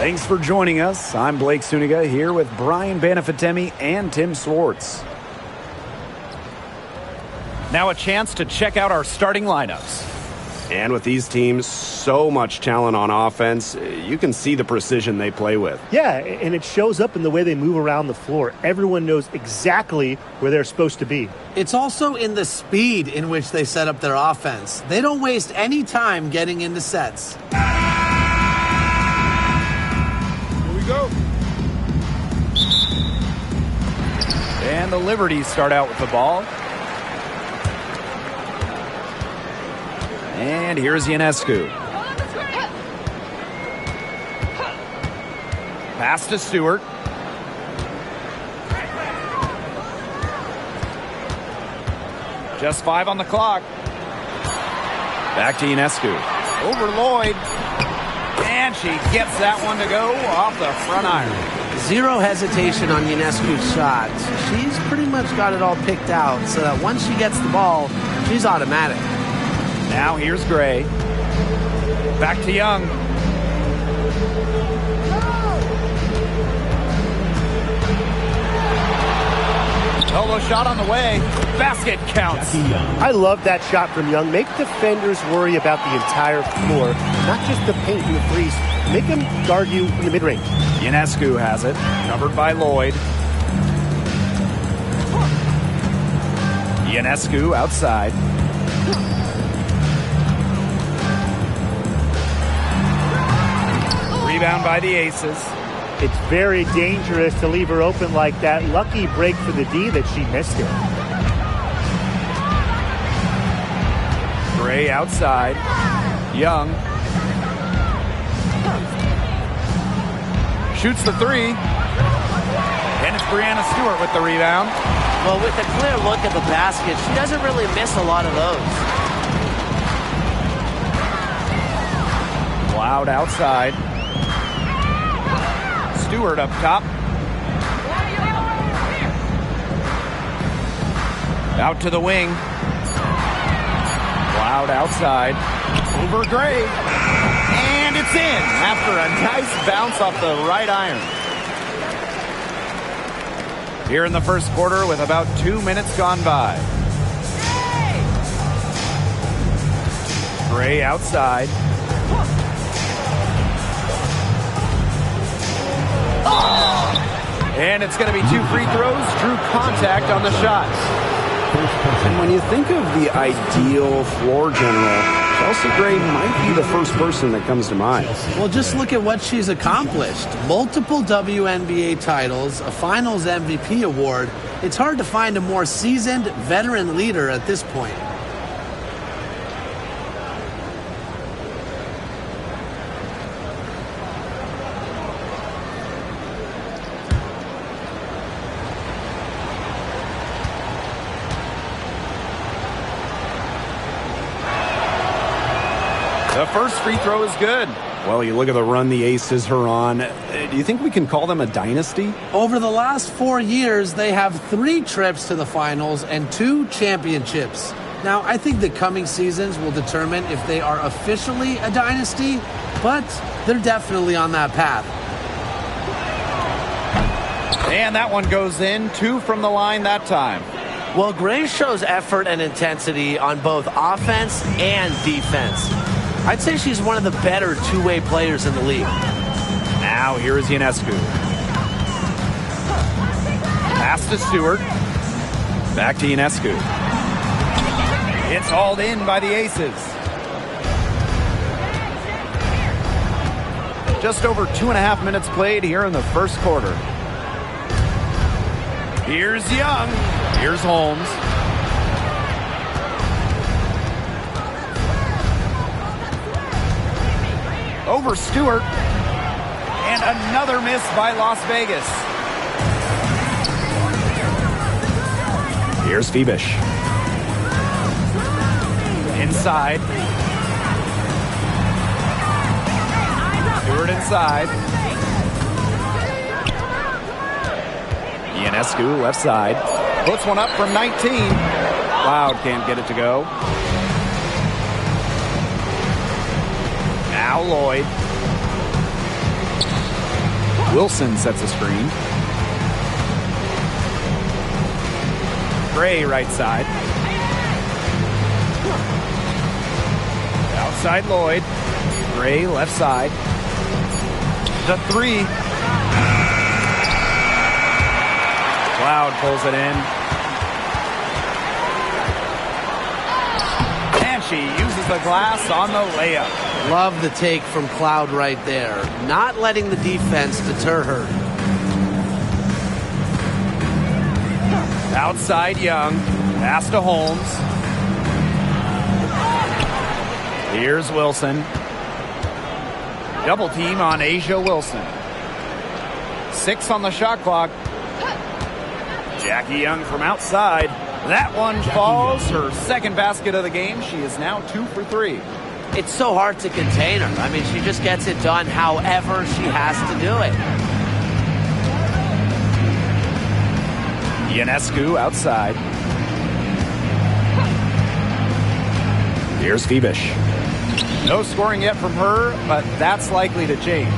Thanks for joining us. I'm Blake Suniga here with Brian Banafitemi and Tim Swartz. Now a chance to check out our starting lineups. And with these teams, so much talent on offense, you can see the precision they play with. Yeah, and it shows up in the way they move around the floor. Everyone knows exactly where they're supposed to be. It's also in the speed in which they set up their offense. They don't waste any time getting into sets. Go. And the Liberties start out with the ball. And here's Ionescu. Pass to Stewart. Just 5 on the clock. Back to Ionescu. Over Lloyd. And she gets that one to go off the front iron. Zero hesitation on Ionescu's shot. She's pretty much got it all picked out so that once she gets the ball, she's automatic. Now here's Gray. Back to Young. Elbow shot on the way. Basket counts. I love that shot from Young. Make defenders worry about the entire floor, not just the paint and the threes. Make them guard you in the mid-range. Ionescu has it. Covered by Lloyd. Ionescu outside. Rebound by the Aces. It's very dangerous to leave her open like that. Lucky break for the D that she missed it. Gray outside. Young. Shoots the 3. And it's Brianna Stewart with the rebound. Well, with a clear look at the basket, she doesn't really miss a lot of those. Loud outside. Stewart up top. Out to the wing. Loud outside. Over Gray. And it's in after a nice bounce off the right iron. Here in the first quarter with about 2 minutes gone by. Gray outside. And it's going to be 2 free throws. Drew contact on the shot. And when you think of the ideal floor general, Chelsea Gray might be the first person that comes to mind. Well, just look at what she's accomplished. Multiple WNBA titles, a Finals MVP award. It's hard to find a more seasoned veteran leader at this point. The first free throw is good. Well, you look at the run the Aces are on. Do you think we can call them a dynasty? Over the last 4 years, they have 3 trips to the finals and 2 championships. Now, I think the coming seasons will determine if they are officially a dynasty, but they're definitely on that path. And that one goes in. 2 from the line that time. Well, Gray shows effort and intensity on both offense and defense. I'd say she's one of the better two-way players in the league. Now here is Ionescu. Pass to Stewart. Back to Ionescu. It's hauled in by the Aces. Just over 2.5 minutes played here in the first quarter. Here's Young. Here's Holmes. Over Stewart. And another miss by Las Vegas. Here's Phoebish. Inside. Stewart inside. Ionescu left side. Puts one up from 19. Loud can't get it to go. Now Lloyd. Wilson sets a screen. Gray right side. Outside Lloyd. Gray left side. The three. Cloud pulls it in. And she uses the glass on the layup. Love the take from Cloud right there. Not letting the defense deter her. Outside Young. Pass to Holmes. Here's Wilson. Double team on Asia Wilson. 6 on the shot clock. Jackie Young from outside. That one falls. Her second basket of the game. She is now 2 for 3. It's so hard to contain her. I mean, she just gets it done however she has to do it. Ionescu outside. Here's Phoebish. No scoring yet from her, but that's likely to change.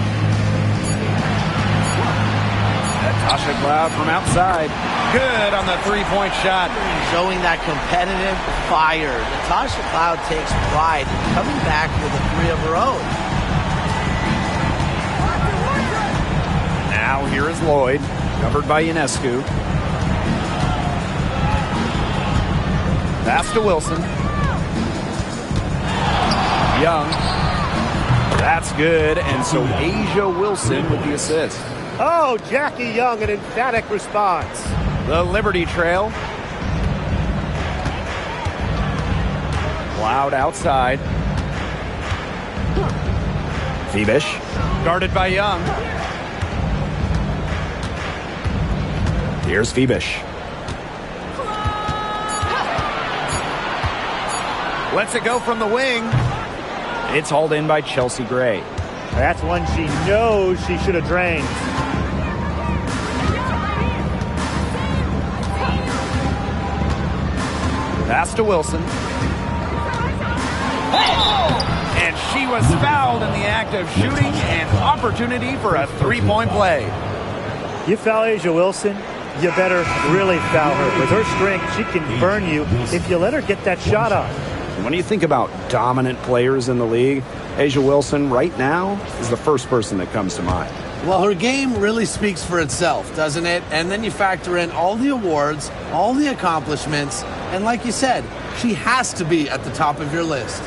Natasha Cloud from outside. Good on the three-point shot. Showing that competitive fire. Natasha Cloud takes pride in coming back with a 3 of her own. Now here is Lloyd, covered by Ionescu. Pass to Wilson. Young. That's good, and so Asia Wilson with the assist. Oh, Jackie Young, an emphatic response. The Liberty Trail. Cloud outside. Phoebish. Guarded by Young. Here's Phoebish. Lets it go from the wing. It's hauled in by Chelsea Gray. That's one she knows she should have drained. Pass to Wilson. And she was fouled in the act of shooting, an opportunity for a three-point play. You foul Asia Wilson, you better really foul her. With her strength, she can burn you if you let her get that shot off. When you think about dominant players in the league, Asia Wilson right now is the first person that comes to mind. Well, her game really speaks for itself, doesn't it? And then you factor in all the awards, all the accomplishments, and like you said, she has to be at the top of your list.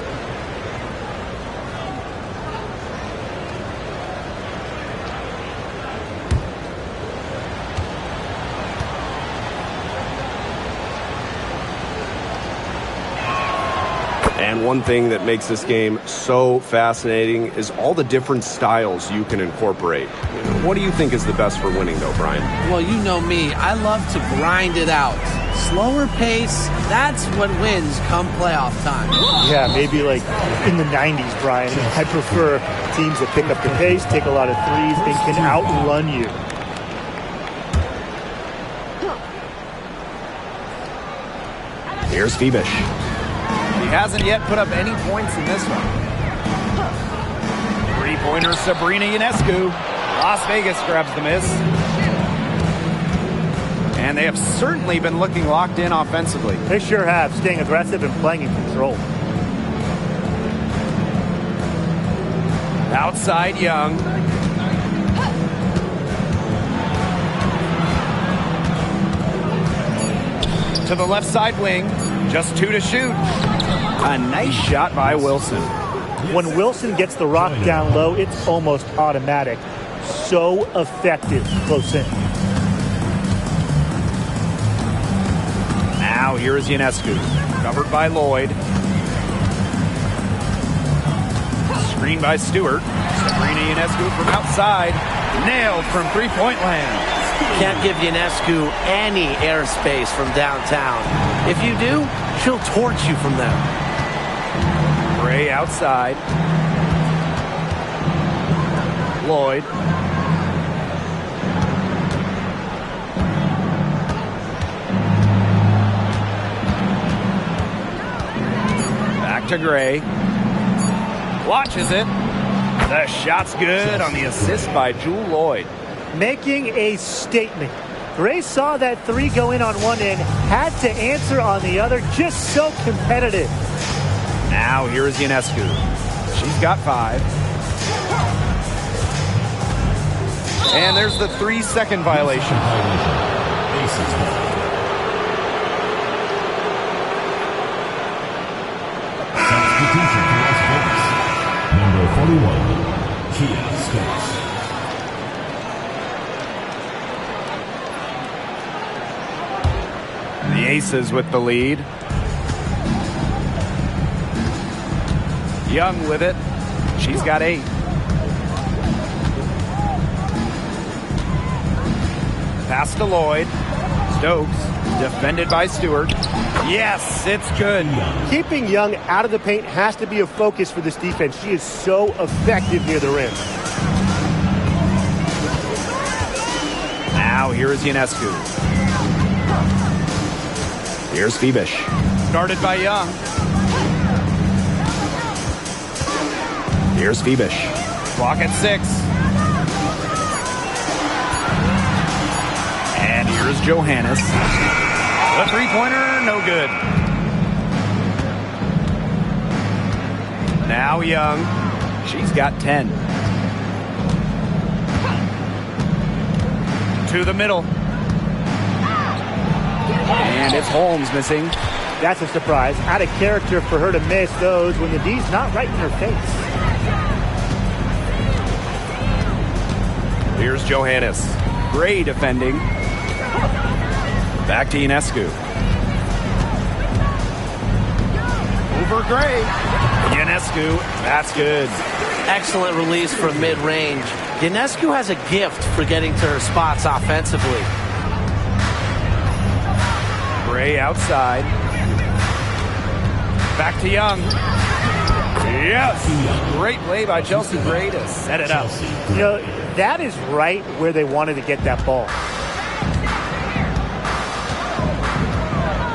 And one thing that makes this game so fascinating is all the different styles you can incorporate. What do you think is the best for winning, though, Brian? Well, you know me. I love to grind it out. Slower pace, that's what wins come playoff time. Yeah, maybe like in the 90s, Brian. I prefer teams that pick up the pace, take a lot of threes, and can outrun you. Here's Phoebish. He hasn't yet put up any points in this one. Three-pointer Sabrina Ionescu. Las Vegas grabs the miss. And they have certainly been looking locked in offensively. They sure have, staying aggressive and playing in control. Outside Young. To the left side wing. Just 2 to shoot. A nice shot by Wilson. When Wilson gets the rock down low, it's almost automatic. So effective close in. Now here is Ionescu. Covered by Lloyd. Screen by Stewart. Sabrina Ionescu from outside. Nailed from three-point land. Can't give Ionescu any airspace from downtown. If you do, she'll torch you from there. Gray outside. Lloyd. Back to Gray. Watches it. The shot's good on the assist by Jewel Lloyd. making a statement. Gray saw that three go in on one end, had to answer on the other, just so competitive. Now here's Ionescu. She's got 5. And there's the 3-second violation. Number 41, Kia Stokes. The Aces with the lead. Young with it. She's got 8. Pass to Lloyd. Stokes, defended by Stewart. Yes, it's good. Keeping Young out of the paint has to be a focus for this defense. She is so effective near the rim. Now here is Ionescu. Here's Phoebish. Started by Young. Here's Phoebish. Clock at 6. And here's Johannes. The three-pointer, no good. Now Young. She's got 10. To the middle. And it's Holmes missing. That's a surprise. Out of character for her to miss those when the D's not right in her face. Here's Johannes. Gray defending. Back to Ionescu. Over Gray. Ionescu. That's good. Excellent release from mid-range. Ionescu has a gift for getting to her spots offensively. Gray outside. Back to Young. Yes! Great play by Chelsea Gray to set it up. You know, that is right where they wanted to get that ball.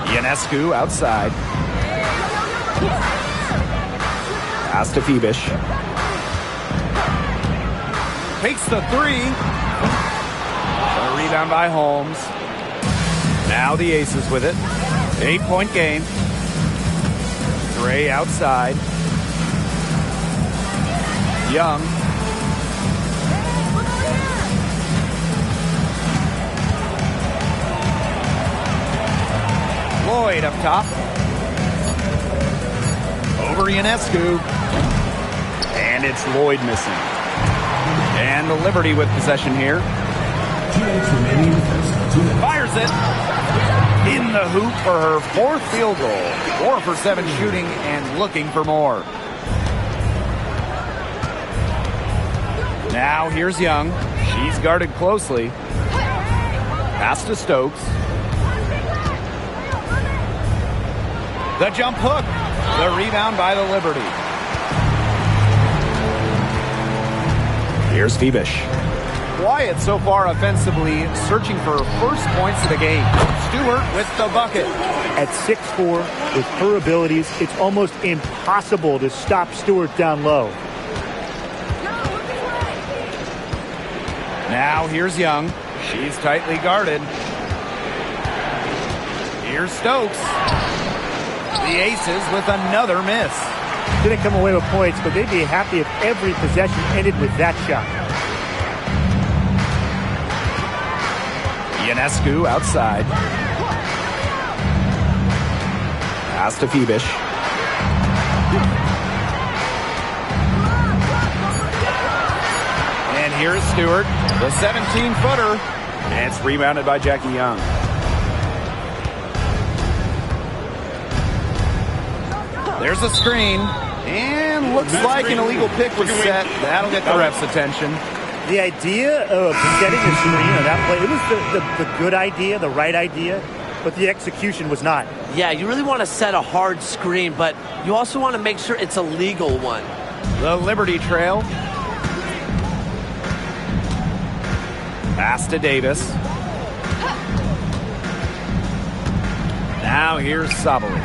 Ionescu outside. Pass to Phoebish. Takes the 3. A rebound by Holmes. Now the Aces with it. 8-point game. Gray outside. Young. Lloyd up top. Over Ionescu. And it's Lloyd missing. And the Liberty with possession here. Fires it. In the hoop for her 4th field goal. 4 for 7 shooting and looking for more. Now here's Young. She's guarded closely. Pass to Stokes. The jump hook. The rebound by the Liberty. Here's Phoebish. Quiet so far offensively, searching for first points of the game. Stewart with the bucket. At 6'4", with her abilities, it's almost impossible to stop Stewart down low. Now here's Young. She's tightly guarded. Here's Stokes. The Aces with another miss. Didn't come away with points, but they'd be happy if every possession ended with that shot. Ionescu outside. Pass to Phoebish. And here's Stewart, the 17-footer. And it's rebounded by Jackie Young. There's a screen. And looks like an illegal pick was set. That'll get the ref's attention. The idea of setting a screen on that play, it was the good idea, the right idea, but the execution was not. Yeah, you really want to set a hard screen, but you also want to make sure it's a legal one. The Liberty trail. Pass to Davis. Now here's Sabali.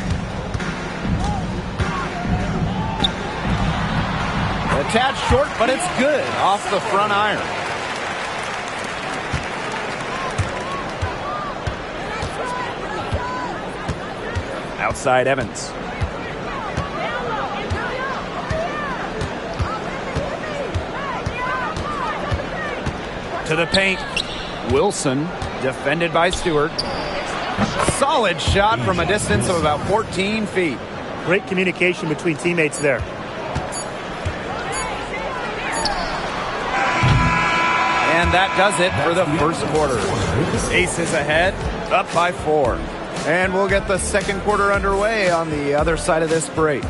A tad short, but it's good off the front iron. Outside Evans. To the paint. Wilson, defended by Stewart. Solid shot from a distance of about 14 feet. Great communication between teammates there. And that does it for the first quarter. Aces ahead, up by 4. And we'll get the second quarter underway on the other side of this break.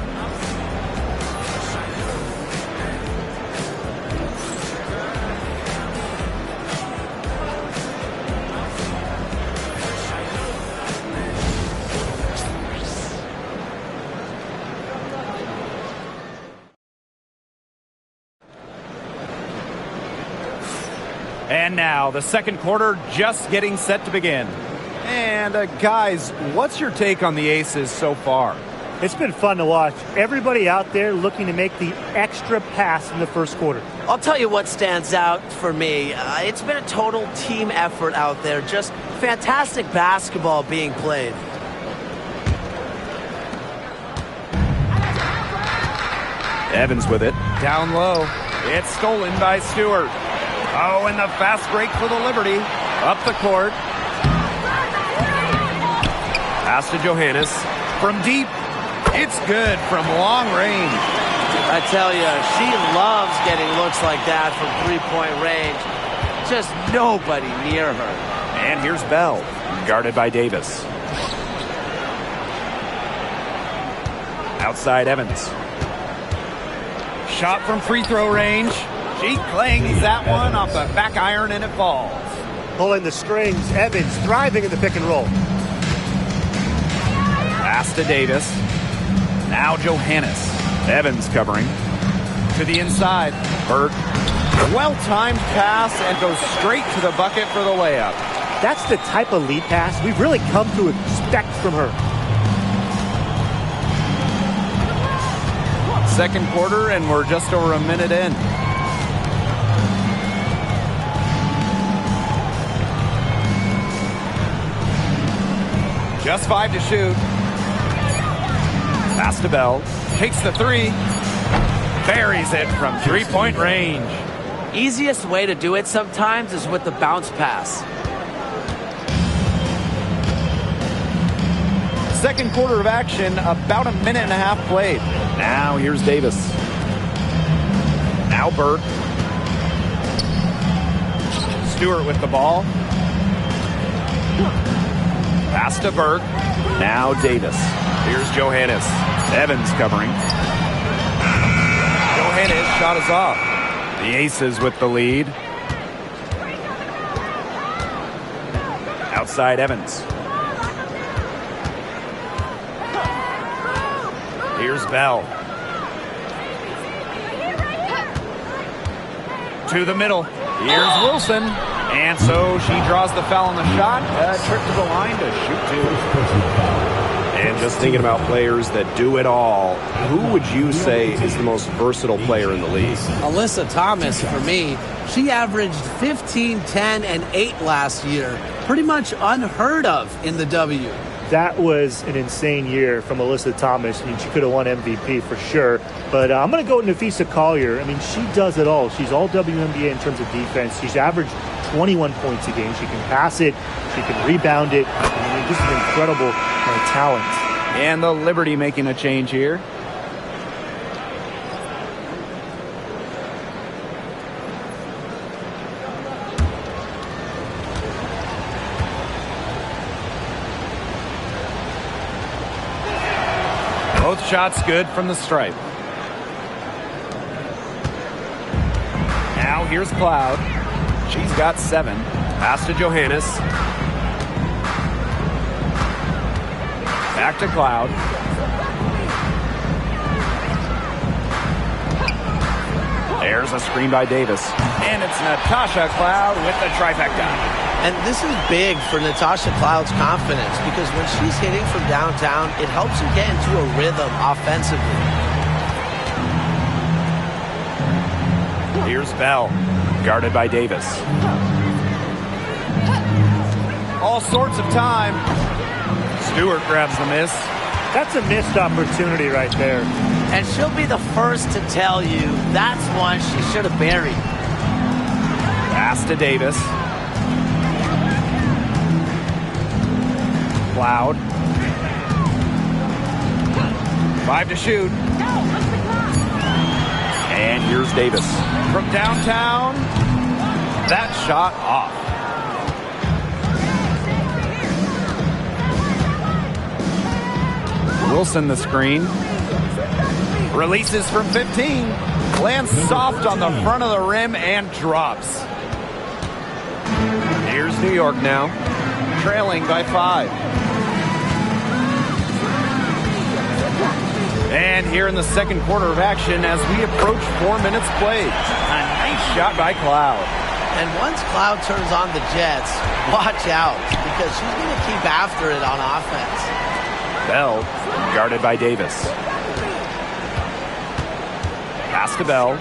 And now the second quarter just getting set to begin. And guys, what's your take on the Aces so far? It's been fun to watch. Everybody out there looking to make the extra pass in the first quarter. I'll tell you what stands out for me. It's been a total team effort out there. Just fantastic basketball being played. Evans with it. Down low. It's stolen by Stewart. Oh, and the fast break for the Liberty. Up the court. Pass to Johannes. From deep. It's good from long range. I tell you, she loves getting looks like that from three-point range. Just nobody near her. And here's Bell, guarded by Davis. Outside Evans. Shot from free throw range. She clangs that one off the back iron and it falls. Pulling the strings, Evans driving in the pick and roll. Pass to Davis. Now Johannes. Evans covering. To the inside. Burt. Well-timed pass and goes straight to the bucket for the layup. That's the type of lead pass we've really come to expect from her. Second quarter, and we're just over a minute in. Just 5 to shoot. Pass to Bell. Takes the three. Buries it from three-point range. Easiest way to do it sometimes is with the bounce pass. Second quarter of action, about a minute and a half played. Now here's Davis. Now Burt. Stewart with the ball. Pass to Burt. Now Davis. Here's Johannes. Evans covering. Johannes shot is off. The Aces with the lead. Outside Evans. Here's Bell. To the middle. Here's Wilson. And so she draws the foul on the shot. A trip to the line to shoot two. And just thinking about players that do it all, who would you say is the most versatile player in the league? Alyssa Thomas, for me. She averaged 15, 10, and 8 last year. Pretty much unheard of in the W. That was an insane year from Alyssa Thomas. I mean, she could have won MVP for sure. But I'm going to go with Nafisa Collier. I mean, she does it all. She's all WNBA in terms of defense. She's averaged 21 points a game. She can pass it. She can rebound it. I mean, just an incredible talent. And the Liberty making a change here. Both shots good from the stripe. Now here's Cloud. She's got 7. Pass to Johannes. Back to Cloud. There's a screen by Davis. And it's Natasha Cloud with the trifecta. And this is big for Natasha Cloud's confidence because when she's hitting from downtown, it helps her get into a rhythm offensively. Here's Bell, guarded by Davis. All sorts of time. Stewart grabs the miss. That's a missed opportunity right there. And she'll be the first to tell you that's one she should have buried. Pass to Davis. Cloud. 5 to shoot. And here's Davis. From downtown, that shot off. Wilson the screen. Releases from 15. Lands soft on the front of the rim and drops. Here's New York now, trailing by 5. And here in the second quarter of action as we approach 4 minutes played. A nice shot by Cloud. And once Cloud turns on the Jets, watch out, because she's going to keep after it on offense. Bell, guarded by Davis. Pass to Bell.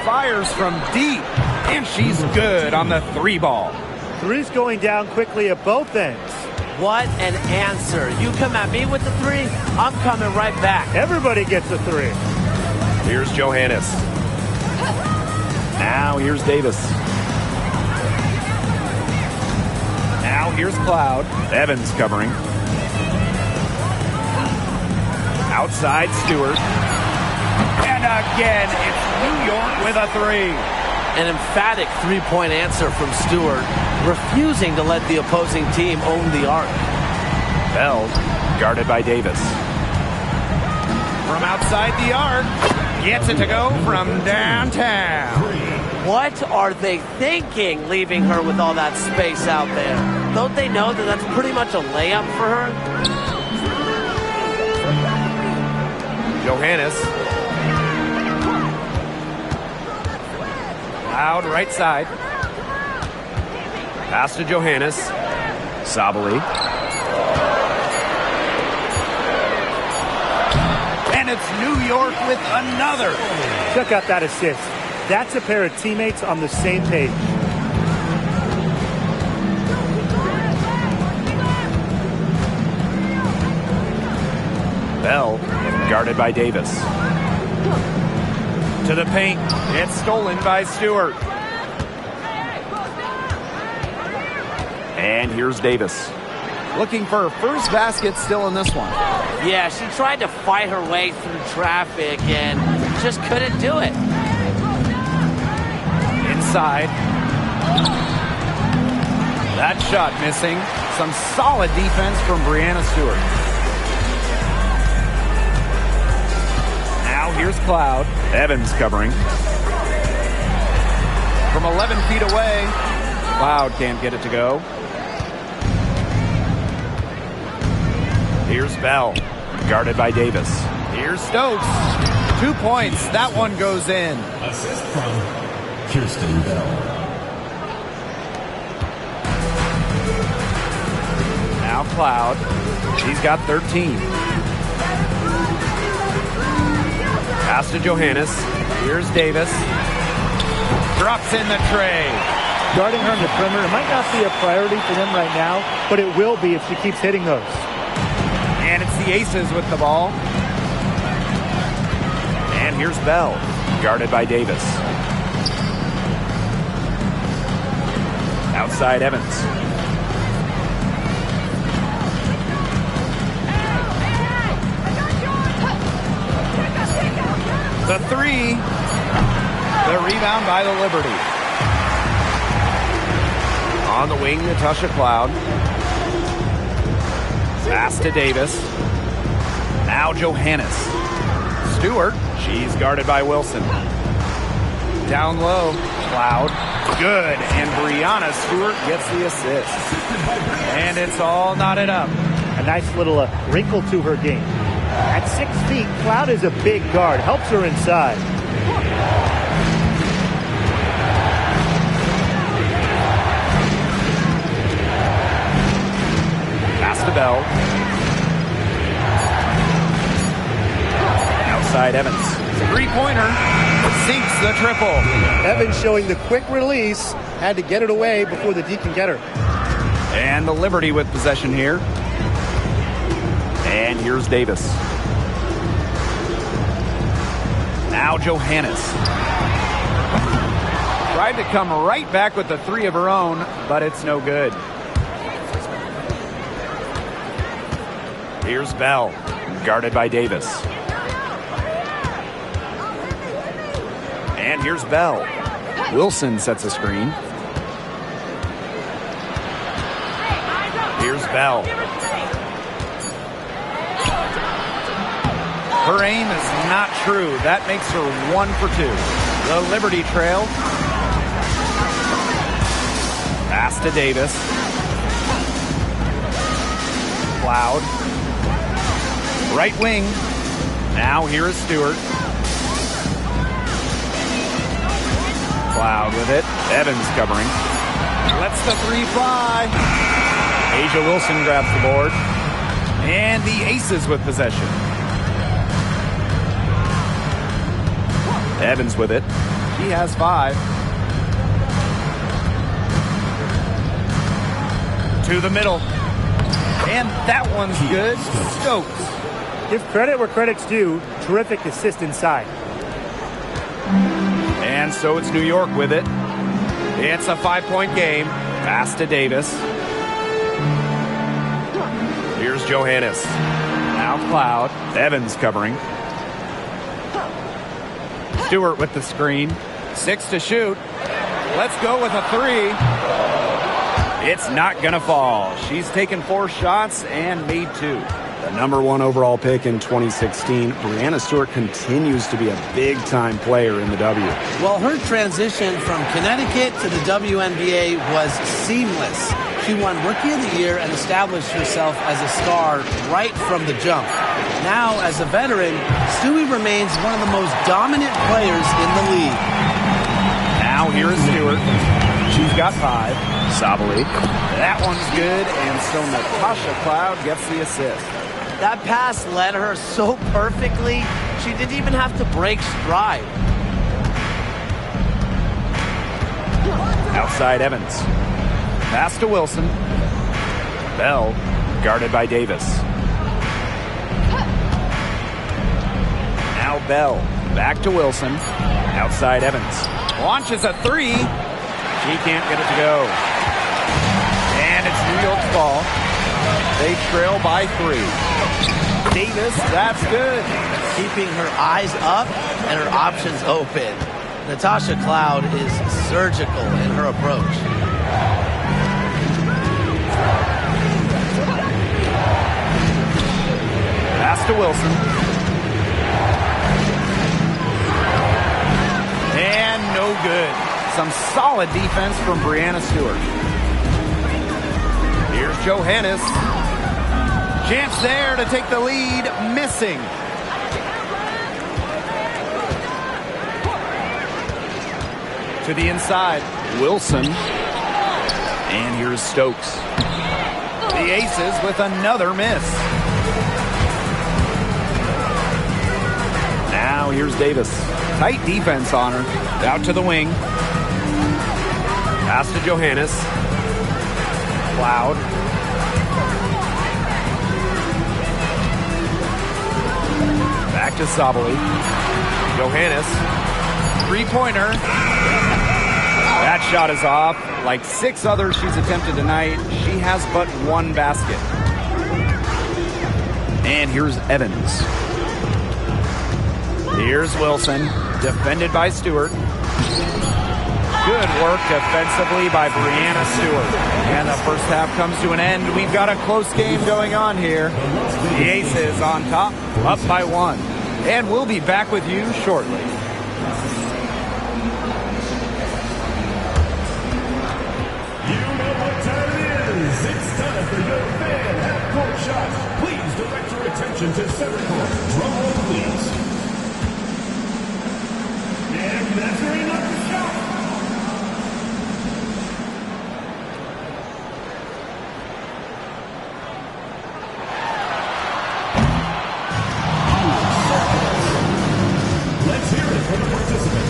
Fires from deep, and she's good on the 3 ball. Three's going down quickly at both ends. What an answer. You come at me with the 3, I'm coming right back. Everybody gets a 3. Here's Johannes. Now here's Davis. Now here's Cloud. Evans covering. Outside Stewart. And again, it's New York with a 3. An emphatic 3-point answer from Stewart, refusing to let the opposing team own the arc. Bell, guarded by Davis. From outside the arc, gets it to go from downtown. What are they thinking, leaving her with all that space out there? Don't they know that that's pretty much a layup for her? Johannes. Cloud right side. Pass to Johannes. Sabali. And it's New York with another. Check out that assist. That's a pair of teammates on the same page. Bell, guarded by Davis. To the paint. It's stolen by Stewart. And here's Davis. Looking for her first basket still in this one. Yeah, she tried to fight her way through traffic and just couldn't do it. Inside. That shot missing. Some solid defense from Breanna Stewart. Now here's Cloud. Evans covering. From 11 feet away, Cloud can't get it to go. Here's Bell, guarded by Davis. Here's Stokes. 2 points. That one goes in. Assist from Kirsten Bell. Now Cloud. She's got 13. Pass to Johannes. Here's Davis. Drops in the tray. Guarding her in the perimeter, it might not be a priority for them right now, but it will be if she keeps hitting those. And it's the Aces with the ball. And here's Bell, guarded by Davis. Outside Evans. The 3. The rebound by the Liberty. On the wing, Natasha Cloud. Pass to Davis. Now Johannes. Stewart. She's guarded by Wilson. Down low. Cloud. Good. And Breanna Stewart gets the assist. And it's all knotted up. A nice little wrinkle to her game. At 6 feet, Cloud is a big guard. Helps her inside. Pass to Bell. Outside Evans. 3-pointer. Sinks the triple. Evans showing the quick release Had to get it away before the D can get her. And the Liberty with possession here. And here's Davis. Now Johannes. Tried to come right back with the three of her own, but it's no good. Here's Bell, guarded by Davis. And here's Bell. Wilson sets a screen. Here's Bell. Her aim is not true. That makes her 1 for 2. The Liberty trail. Pass to Davis. Cloud. Right wing. Now here is Stewart. Cloud with it. Evans covering. Lets the three fly. Asia Wilson grabs the board. And the Aces with possession. Evans with it. He has 5. To the middle. And that one's good. Stokes. Give credit where credit's due. Terrific assist inside. And so it's New York with it. It's a 5-point game. Pass to Davis. Here's Johannes. Now Cloud. Evans covering. Stewart with the screen. 6 to shoot. Let's go with a 3. It's not going to fall. She's taken 4 shots and made 2. The number 1 overall pick in 2016, Breanna Stewart continues to be a big-time player in the W. Well, her transition from Connecticut to the WNBA was seamless. She won Rookie of the Year and established herself as a star right from the jump. Now, as a veteran, Stewie remains one of the most dominant players in the league. Now here is Stewart. She's got 5. Sabali. That one's good, and so Natasha Cloud gets the assist. That pass led her so perfectly, she didn't even have to break stride. Outside Evans. Pass to Wilson. Bell, guarded by Davis. Now Bell, back to Wilson. Outside Evans. Launches a 3. She can't get it to go. And it's New York's ball. They trail by 3. Davis, that's good. Keeping her eyes up and her options open. Natasha Cloud is surgical in her approach. Pass to Wilson. And no good. Some solid defense from Breanna Stewart. Here's Johannes. Chance there to take the lead. Missing. To the inside. Wilson. And here's Stokes. The Aces with another miss. Now here's Davis. Tight defense on her. Out to the wing. Pass to Johannes. Cloud. Back to Sabali. Johannes. 3-pointer. That shot is off. Like 6 others she's attempted tonight, she has but 1 basket. And here's Evans. Here's Wilson, defended by Stewart. Good work defensively by Breanna Stewart. And the first half comes to an end. We've got a close game going on here. The Aces on top, up by 1. And we'll be back with you shortly. It's time for your fan half-court shot. Please direct your attention to center court. Drum roll, please. And measuring up the shot. Let's hear it for the participant.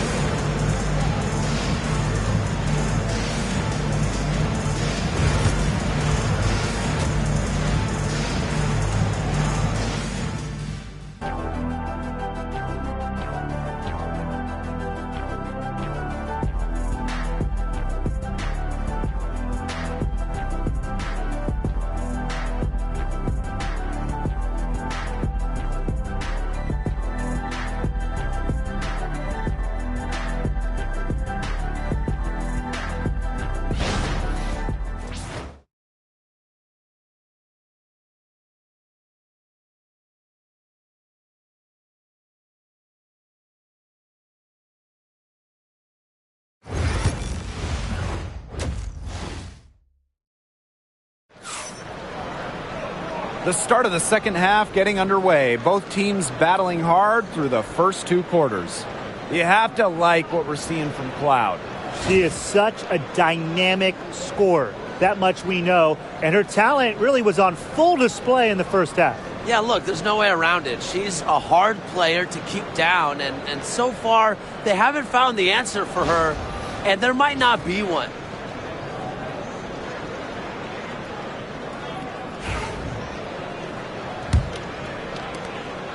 The start of the second half getting underway. Both teams battling hard through the first 2 quarters. You have to like what we're seeing from Cloud. She is such a dynamic scorer. That much we know. And her talent really was on full display in the first half. Yeah, look, there's no way around it. She's a hard player to keep down, and so far they haven't found the answer for her, and there might not be one.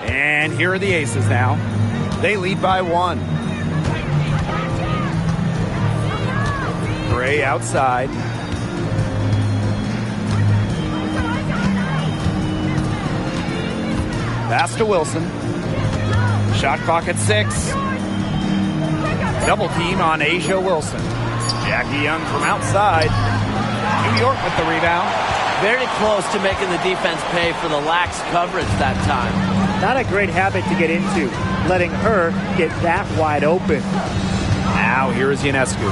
And here are the Aces now. They lead by 1. Gray outside. Pass to Wilson. Shot clock at 6. Double team on Asia Wilson. Jackie Young from outside. New York with the rebound. Very close to making the defense pay for the lax coverage that time. Not a great habit to get into, letting her get that wide open. Now here is Ionescu.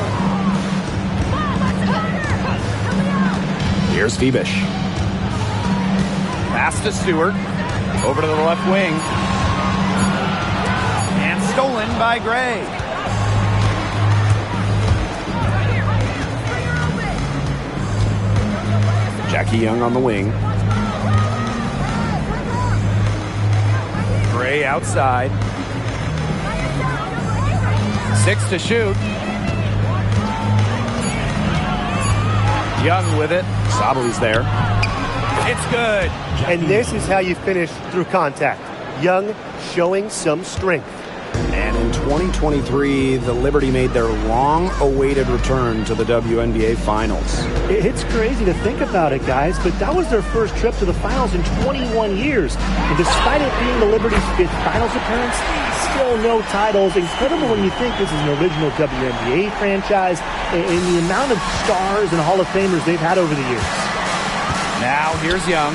Here's Fibish. Pass to Stewart. Over to the left wing. And stolen by Gray. Jackie Young on the wing. Gray outside. 6 to shoot. Young with it. Sabali's there. It's good. And this is how you finish through contact. Young showing some strength. And in 2023, the Liberty made their long-awaited return to the WNBA Finals. It's crazy to think about it, guys, but that was their first trip to the finals in 21 years. And despite it being the Liberty's 5th finals appearance, still no titles. Incredible when you think this is an original WNBA franchise and the amount of stars and Hall of Famers they've had over the years. Now here's Young.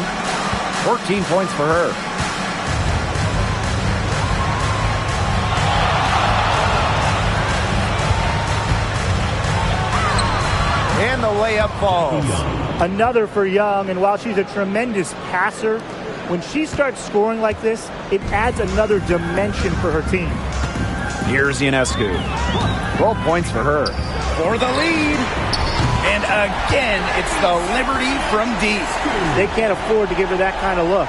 14 points for her. And the layup falls. Another for Young, and while she's a tremendous passer, when she starts scoring like this, it adds another dimension for her team. Here's Ionescu. 12 points for her. For the lead. And again, it's the Liberty from deep. They can't afford to give her that kind of look.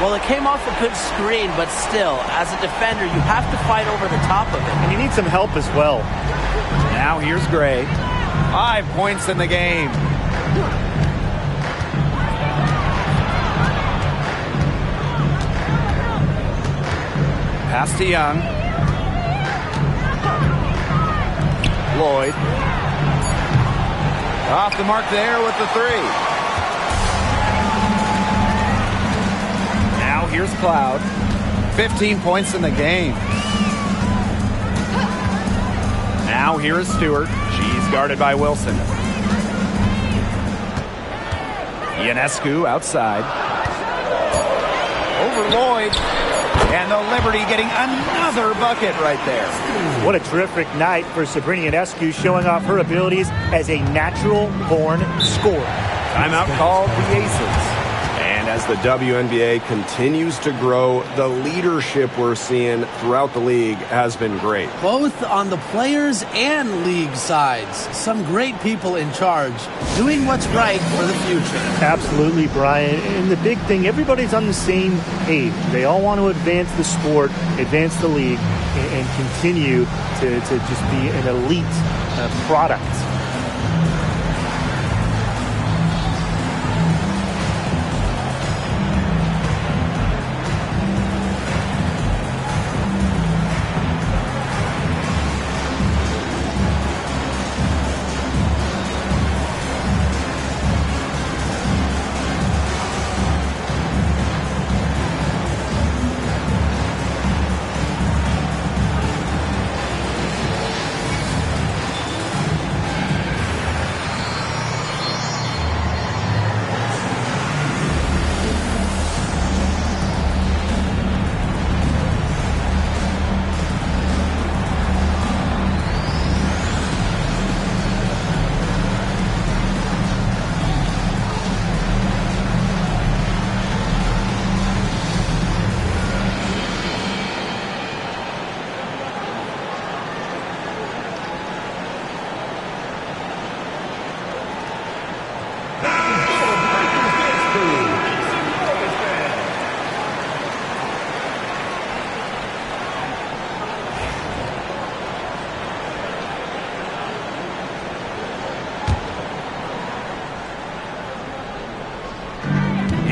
Well, it came off a good screen, but still, as a defender, you have to fight over the top of it. And you need some help as well. Now here's Gray. 5 points in the game. Pass to Young. Lloyd. Off the mark there with the 3. Now here's Cloud. 15 points in the game. Now here is Stewart. She's guarded by Wilson. Ionescu outside. Over Lloyd. And the Liberty getting another bucket right there. What a terrific night for Sabrina Ionescu, showing off her abilities as a natural-born scorer. Timeout called the Aces. And as the WNBA continues to grow, the leadership we're seeing throughout the league has been great. Both on the players and league sides. Some great people in charge, doing what's right for the future. Absolutely, Brian. And the big thing, everybody's on the same page. They all want to advance the sport, advance the league, and continue to just be an elite product.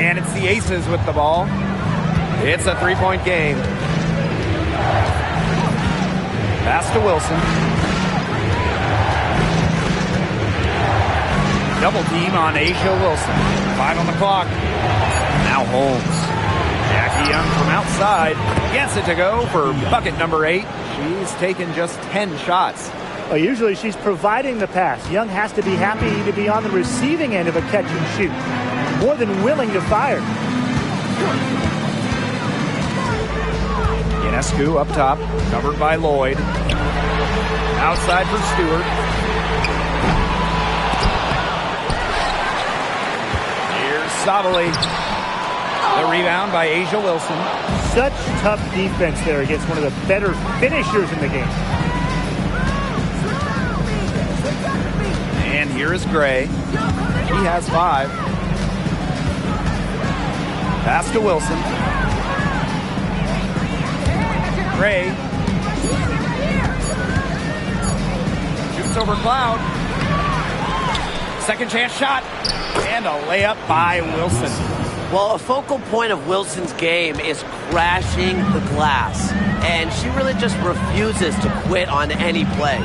And it's the Aces with the ball. It's a three-point game. Pass to Wilson. Double team on Asia Wilson. 5 on the clock. Now Holmes. Jackie Young from outside gets it to go for bucket number 8. She's taken just 10 shots. Well, usually she's providing the pass. Young has to be happy to be on the receiving end of a catch and shoot. More than willing to fire. Ionescu up top, covered by Lloyd. Outside for Stewart. Here's Sabali. The rebound by Asia Wilson. Such tough defense there against one of the better finishers in the game. And here is Gray. He has 5. Pass to Wilson. Gray. Shoots over Cloud. Second chance shot. And a layup by Wilson. Well, a focal point of Wilson's game is crashing the glass. And she really just refuses to quit on any play.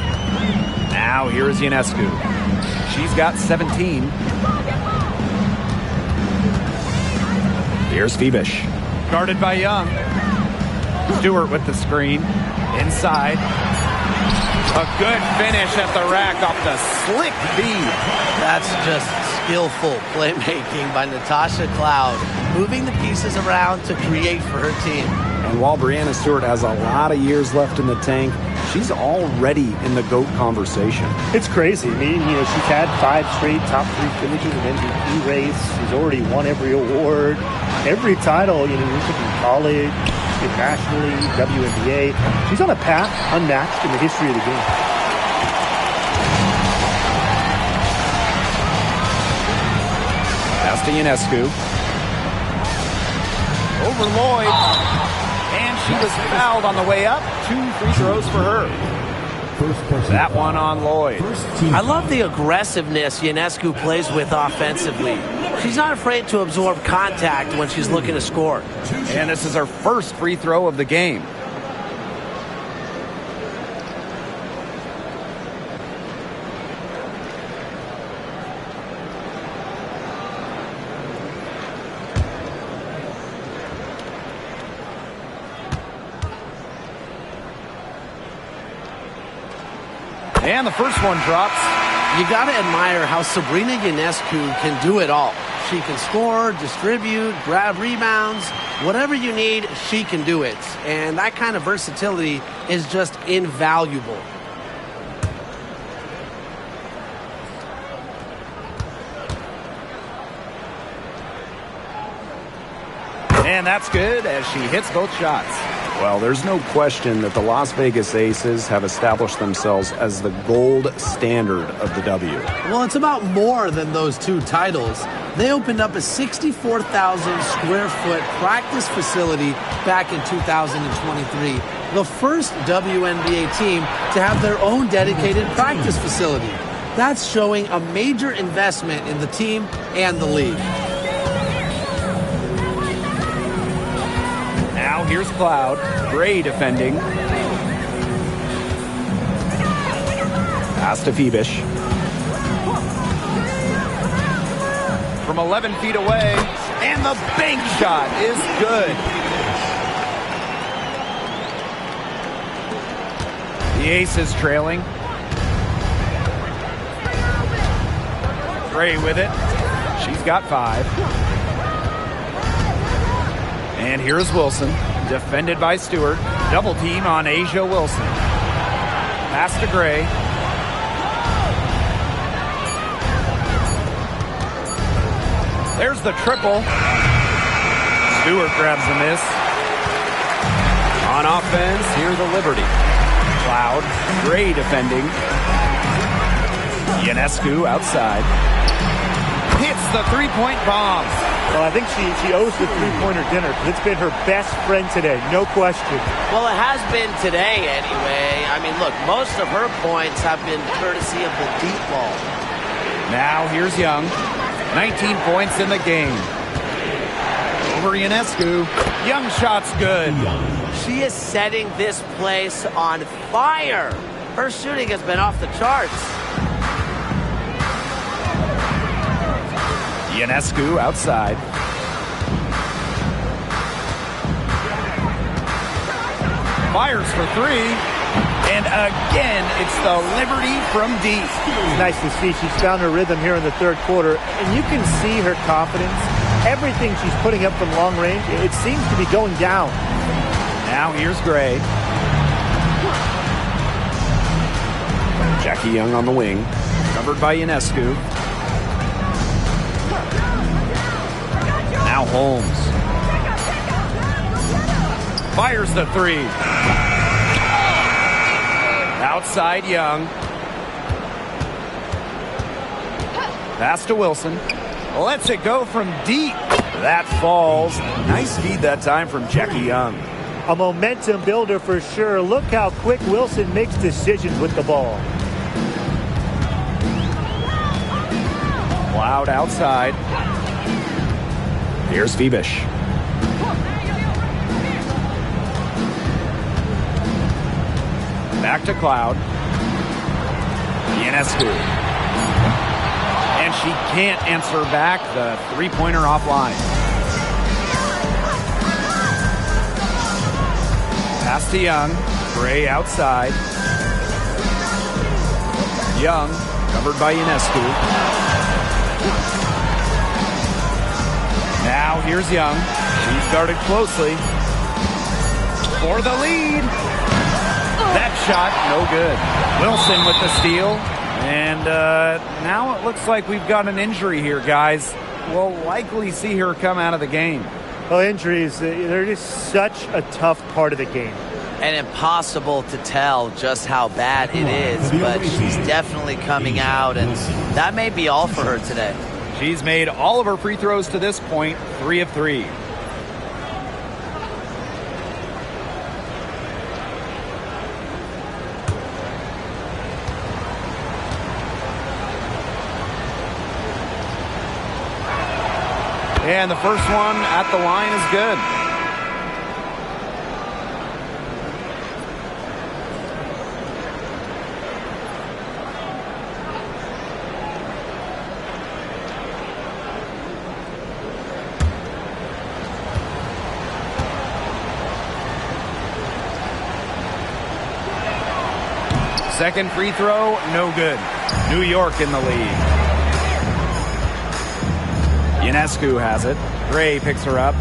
Now here is Ionescu. She's got 17. Here's Phoebish. Guarded by Young. Stewart with the screen. Inside. A good finish at the rack off the slick feed. That's just skillful playmaking by Natasha Cloud, moving the pieces around to create for her team. And while Breanna Stewart has a lot of years left in the tank, she's already in the GOAT conversation. It's crazy. I mean, she's had 5 straight top 3 finishes in MVP race. She's already won every award, every title, in college, nationally, WNBA. She's on a path unmatched in the history of the game. Pass to Ionescu. Over Lloyd. And she was fouled on the way up. 2 free throws for her. That one on Lloyd. I love the aggressiveness Ionescu plays with offensively. She's not afraid to absorb contact when she's looking to score. And this is her first free throw of the game. And the first one drops. You got to admire how Sabrina Ionescu can do it all. She can score, distribute, grab rebounds. Whatever you need, she can do it. And that kind of versatility is just invaluable. And that's good as she hits both shots. Well, there's no question that the Las Vegas Aces have established themselves as the gold standard of the W. Well, it's about more than those 2 titles. They opened up a 64,000 square foot practice facility back in 2023. The first WNBA team to have their own dedicated practice facility. That's showing a major investment in the team and the league. Now here's Cloud. Gray defending. Pass to Phoebish. From 11 feet away. And the bank shot is good. The Aces trailing. Gray with it. She's got 5. And here's Wilson, defended by Stewart. Double team on Asia Wilson. Pass to Gray. There's the triple. Stewart grabs the miss. On offense, here's the Liberty. Cloud, Gray defending. Ionescu outside. Hits the three-point bomb. Well, I think she owes the three-pointer dinner because it's been her best friend today, no question. Well, it has been today anyway. I mean, look, most of her points have been courtesy of the deep ball. Now here's Young. 19 points in the game. over Ionescu. Young shot's good. She is setting this place on fire. Her shooting has been off the charts. Ionescu outside. Fires for three. And again, it's the Liberty from deep. It's nice to see she's found her rhythm here in the third quarter. And you can see her confidence. Everything she's putting up from long range, it seems to be going down. Now here's Gray. Jackie Young on the wing. Covered by Ionescu. Now Holmes. Fires the three. Outside Young. Pass to Wilson. Lets it go from deep. That falls. Nice feed that time from Jackie Young. A momentum builder for sure. Look how quick Wilson makes decisions with the ball. Cloud outside. Here's Febish. Back to Cloud. Ionescu. And she can't answer back. The three-pointer offline. Pass to Young. Gray outside. Young, covered by Ionescu. Now here's Young. She's guarded closely. For the lead. That shot, no good. Wilson with the steal. And now it looks like we've got an injury here, guys. We'll likely see her come out of the game. Well, injuries, they're just such a tough part of the game. And impossible to tell just how bad it is, but she's definitely coming out, and that may be all for her today. She's made all of her free throws to this point, 3 of 3. And the first one at the line is good. Second free throw, no good. New York in the lead. Ionescu has it. Gray picks her up.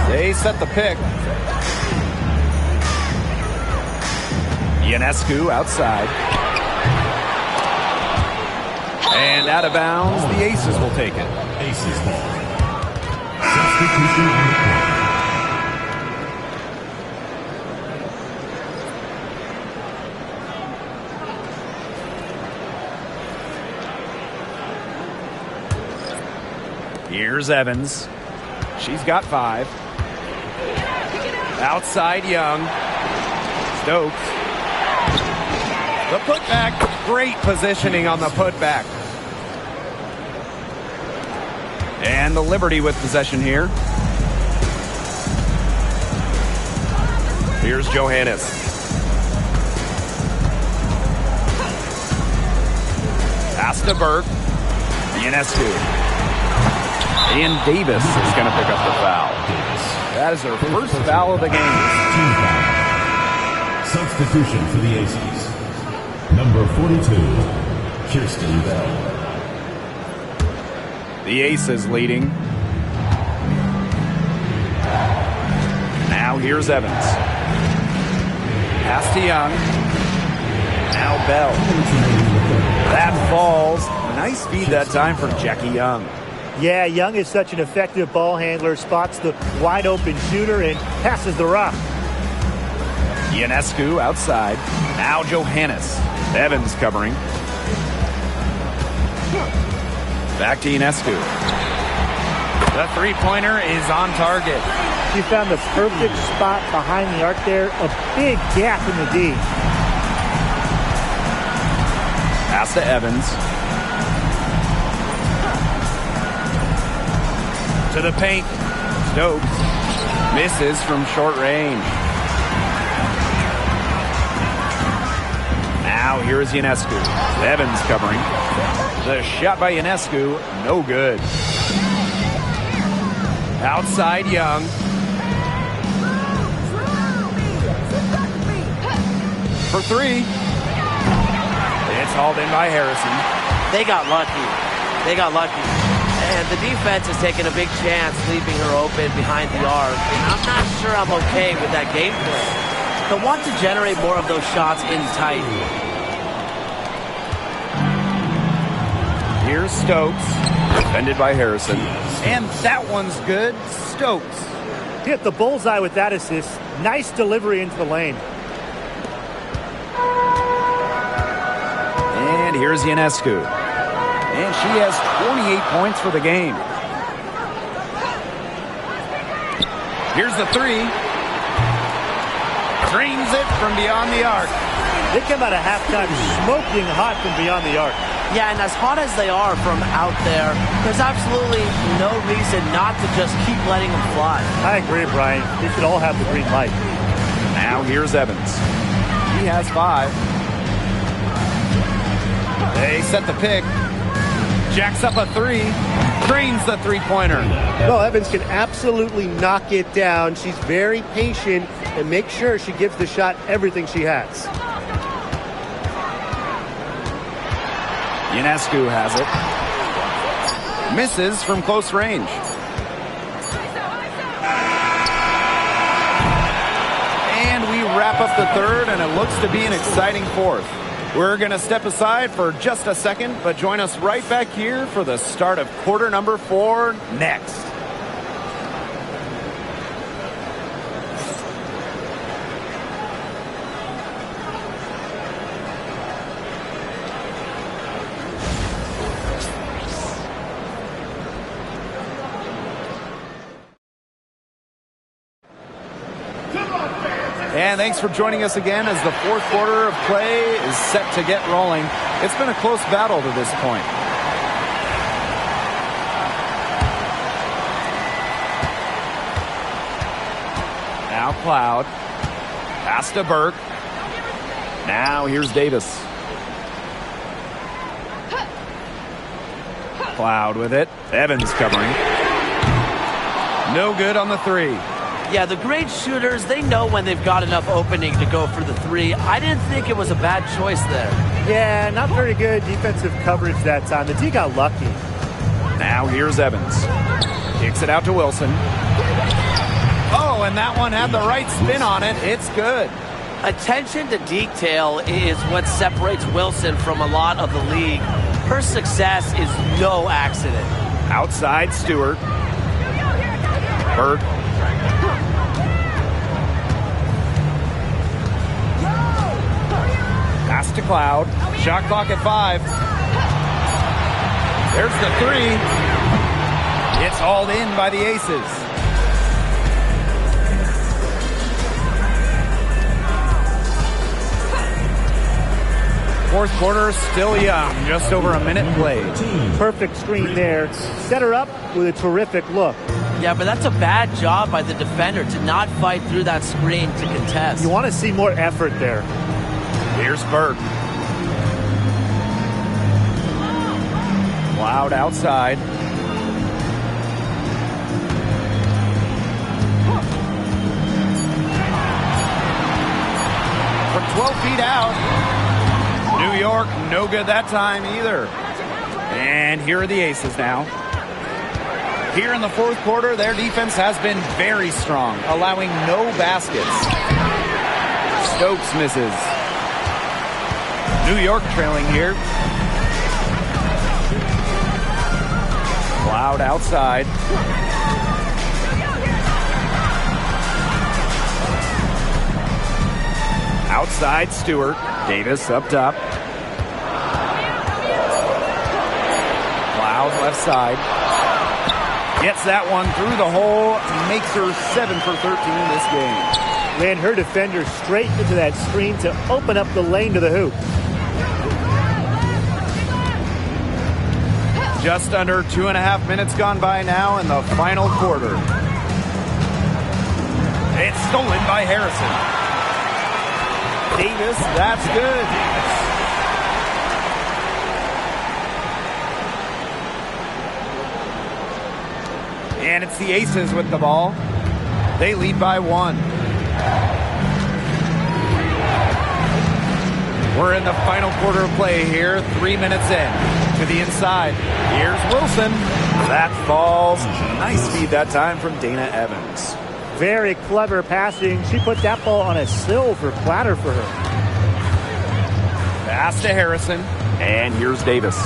They set the pick. Ionescu outside. And out of bounds, the Aces will take it. Aces ball. Substitution on the court. Here's Evans. She's got 5. Outside Young. Stokes. The putback. Great positioning on the putback. And the Liberty with possession here. Here's Johannes. Pass to Burke. Ionescu. And Davis is going to pick up the foul. That is her first foul of the game. Team foul. Substitution for the Aces. Number 42, Kirsten Bell. The Aces leading. Now here's Evans. Pass to Young. Now Bell. That falls. Nice feed that time from Jackie Young. Yeah, Young is such an effective ball handler, spots the wide open shooter and passes the rock. Ionescu outside. Now Johannes. Evans covering. Back to Ionescu. The three-pointer is on target. She found the perfect spot behind the arc there. A big gap in the D. Pass to Evans. To the paint. Stokes misses from short range. Now here is Ionescu. Evans covering. The shot by Ionescu, no good. Outside Young. For three. It's hauled in by Harrison. They got lucky. And the defense is taking a big chance, leaving her open behind the arc. And I'm not sure I'm okay with that game plan. They'll want to generate more of those shots in tight. Here's Stokes, defended by Harrison. And that one's good. Stokes. Hit the bullseye with that assist. Nice delivery into the lane. And here's Ionescu. And she has 28 points for the game. Here's the three. Drains it from beyond the arc. They come out of halftime smoking hot from beyond the arc. Yeah, and as hot as they are from out there, there's absolutely no reason not to just keep letting them fly. I agree, Brian. They should all have the green light. Now here's Evans. He has 5. They set the pick. Jacks up a 3. Drains the three-pointer. Well, Evans can absolutely knock it down. She's very patient and make sure she gives the shot everything she has. Ionescu has it. Misses from close range. And we wrap up the third, and it looks to be an exciting fourth. We're going to step aside for just a second, but join us right back here for the start of quarter number 4 next. And thanks for joining us again as the fourth quarter of play is set to get rolling. It's been a close battle to this point. Now Cloud. Pass to Burke. Now here's Davis. Cloud with it. Evans covering. No good on the 3. Yeah, the great shooters, they know when they've got enough opening to go for the 3. I didn't think it was a bad choice there. Yeah, not very good defensive coverage that time. The D got lucky. Now here's Evans. Kicks it out to Wilson. Oh, and that one had the right spin on it. It's good. Attention to detail is what separates Wilson from a lot of the league. Her success is no accident. Outside Stewart. Burke. Pass to Cloud. Shot clock at 5. There's the 3. It's hauled in by the Aces. Fourth quarter still young. Just over a minute played. Perfect screen there. Set her up with a terrific look. Yeah, but that's a bad job by the defender to not fight through that screen to contest. You want to see more effort there. Here's Burke. Cloud outside. From 12 feet out. New York, no good that time either. And here are the Aces now. Here in the fourth quarter, their defense has been very strong, allowing no baskets. Stokes misses. New York trailing here. Cloud outside. Outside Stewart. Davis up top. Cloud left side. Gets that one through the hole. Makes her 7 for 13 this game. Ran her defender straight into that screen to open up the lane to the hoop. Just under 2.5 minutes gone by now in the final quarter. It's stolen by Harrison. Davis, that's good. And it's the Aces with the ball. They lead by 1. We're in the final quarter of play here, 3 minutes in. To the inside. Here's Wilson. That falls. Nice feed that time from Dana Evans. Very clever passing. She put that ball on a silver platter for her. Pass to Harrison. And here's Davis.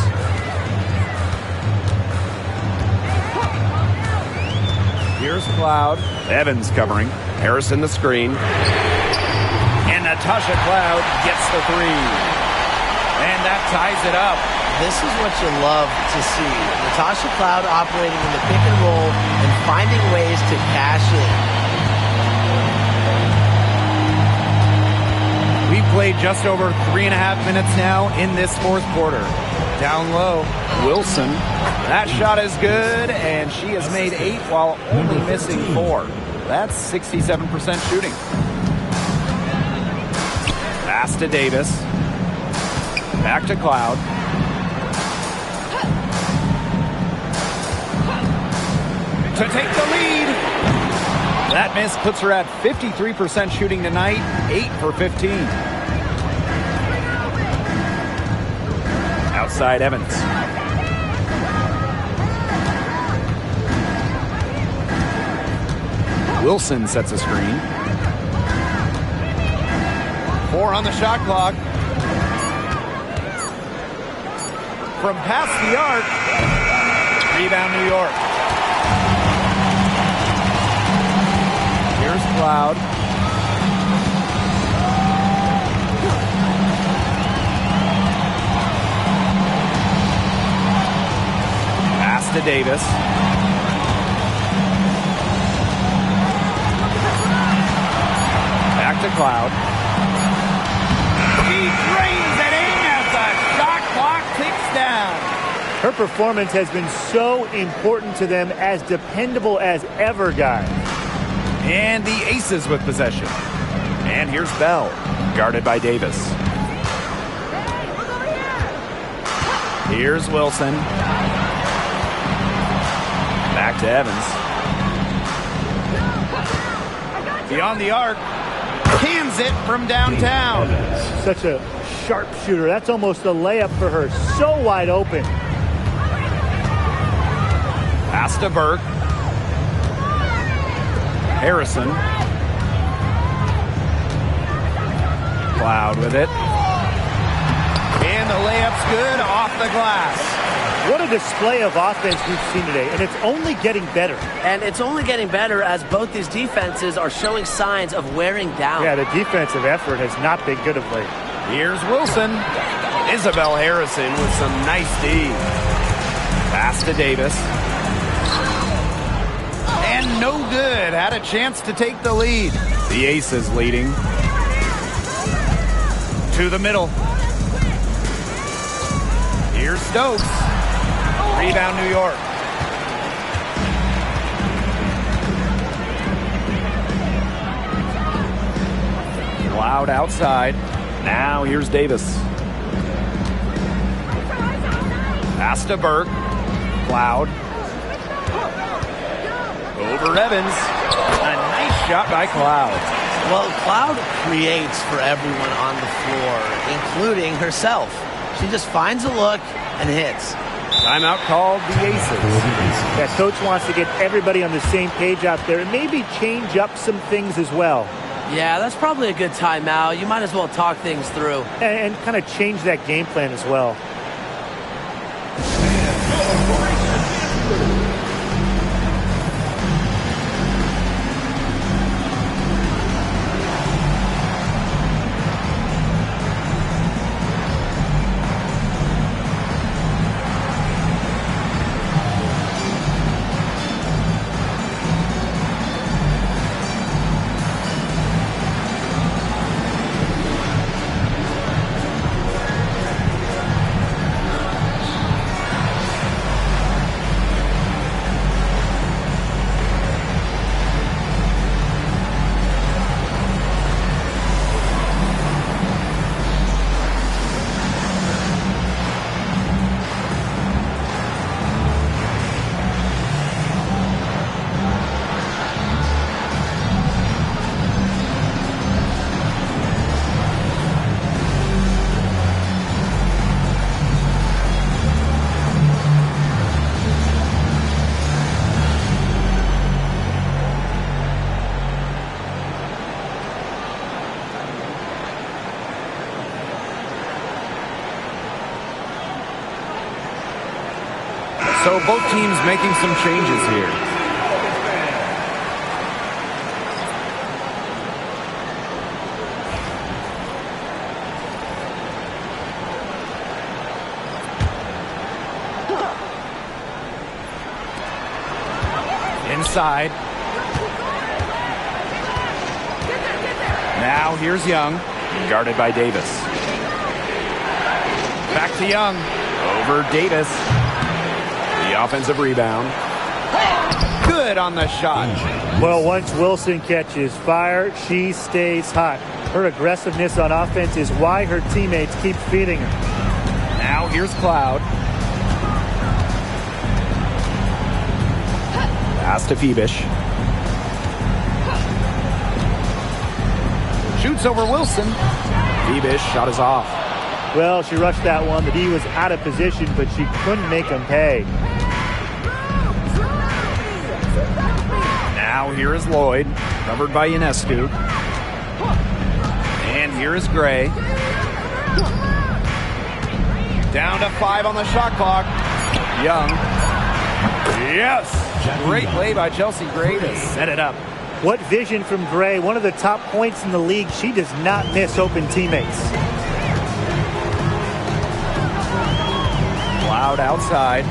Here's Cloud. Evans covering. Harrison the screen. And Natasha Cloud gets the 3. And that ties it up. This is what you love to see. Natasha Cloud operating in the pick and roll and finding ways to cash in. We've played just over 3.5 minutes now in this fourth quarter. Down low, Wilson. That shot is good, and she has made 8 while only missing 4. That's 67% shooting. Pass to Davis. Back to Cloud. To take the lead. That miss puts her at 53% shooting tonight, 8 for 15. Outside Evans. Wilson sets a screen. 4 on the shot clock. From past the arc. Rebound New York. Here's Cloud. Pass to Davis. Back to Cloud. He drains it in as the shot clock ticks down. Her performance has been so important to them, as dependable as ever, guys. And the Aces with possession. And here's Bell, guarded by Davis. Here's Wilson. Back to Evans. Beyond the arc. Cans it from downtown. Such a sharp shooter. That's almost a layup for her. So wide open. Pass to Burke. Harrison. Cloud with it. And the layup's good off the glass. What a display of offense we've seen today, and it's only getting better. And it's only getting better as both these defenses are showing signs of wearing down. Yeah, the defensive effort has not been good of late. Here's Wilson. Isabel Harrison with some nice D. Pass to Davis. And no good. Had a chance to take the lead. The Aces leading. To the middle. Here's Stokes. Rebound New York. Cloud outside. Now here's Davis. Pass to Burke. Cloud. Over Evans. A nice shot by Cloud. Well, Cloud creates for everyone on the floor, including herself. She just finds a look and hits. Timeout called the Aces. That coach wants to get everybody on the same page out there and maybe change up some things as well. Yeah, that's probably a good timeout. You might as well talk things through. And kind of change that game plan as well. So both teams making some changes here. Inside. Now here's Young, guarded by Davis. Back to Young, over Davis. The offensive rebound. Good on the shot. Well, once Wilson catches fire, she stays hot. Her aggressiveness on offense is why her teammates keep feeding her. Now here's Cloud. Pass to Phoebish. Shoots over Wilson. Phoebish shot is off. Well, she rushed that one. The D was out of position, but she couldn't make him pay. Now here is Lloyd, covered by Ionescu. And here is Gray. Down to 5 on the shot clock. Young. Yes! Great play by Chelsea Gray to set it up. What vision from Gray. One of the top points in the league. She does not miss open teammates. Cloud outside.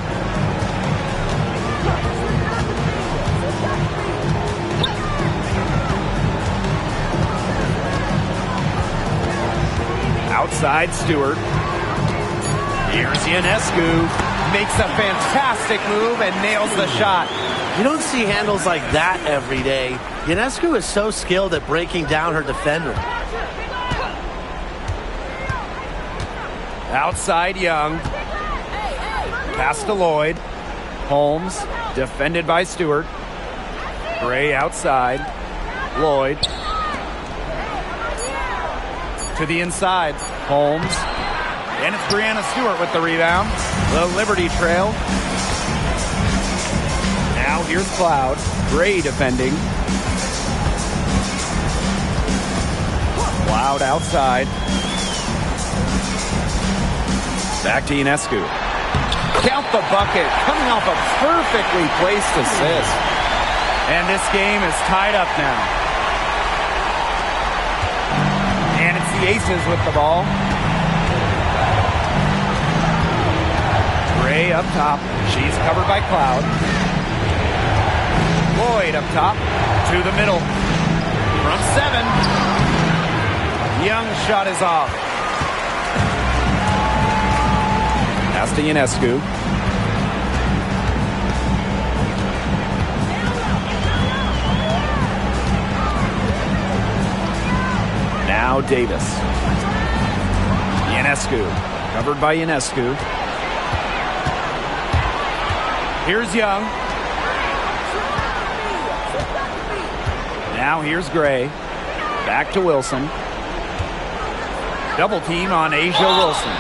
Outside Stewart. Here's Ionescu. Makes a fantastic move and nails the shot. You don't see handles like that every day. Ionescu is so skilled at breaking down her defender. Outside Young. Pass to Lloyd. Holmes, defended by Stewart. Gray outside. Lloyd. To the inside. Holmes. And it's Brianna Stewart with the rebound. The Liberty trail. Now here's Cloud. Gray defending. Cloud outside. Back to Ionescu. Count the bucket. Coming off a perfectly placed assist. And this game is tied up now. And it's the Aces with the ball. Gray up top. She's covered by Cloud. Lloyd up top. To the middle. From 7. Young's shot is off. Pass to Ionescu. Now Davis. Ionescu. Covered by Ionescu. Here's Young. Now here's Gray. Back to Wilson. Double team on Asia Wilson.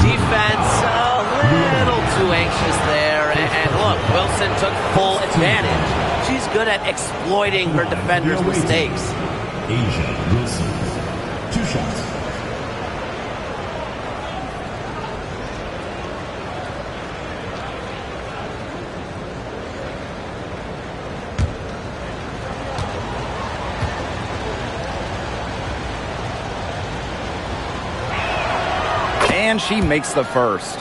Defense a little too anxious there. And look, Wilson took full advantage. She's good at exploiting her defender's mistakes. Asia Wilson. 2 shots. And she makes the first.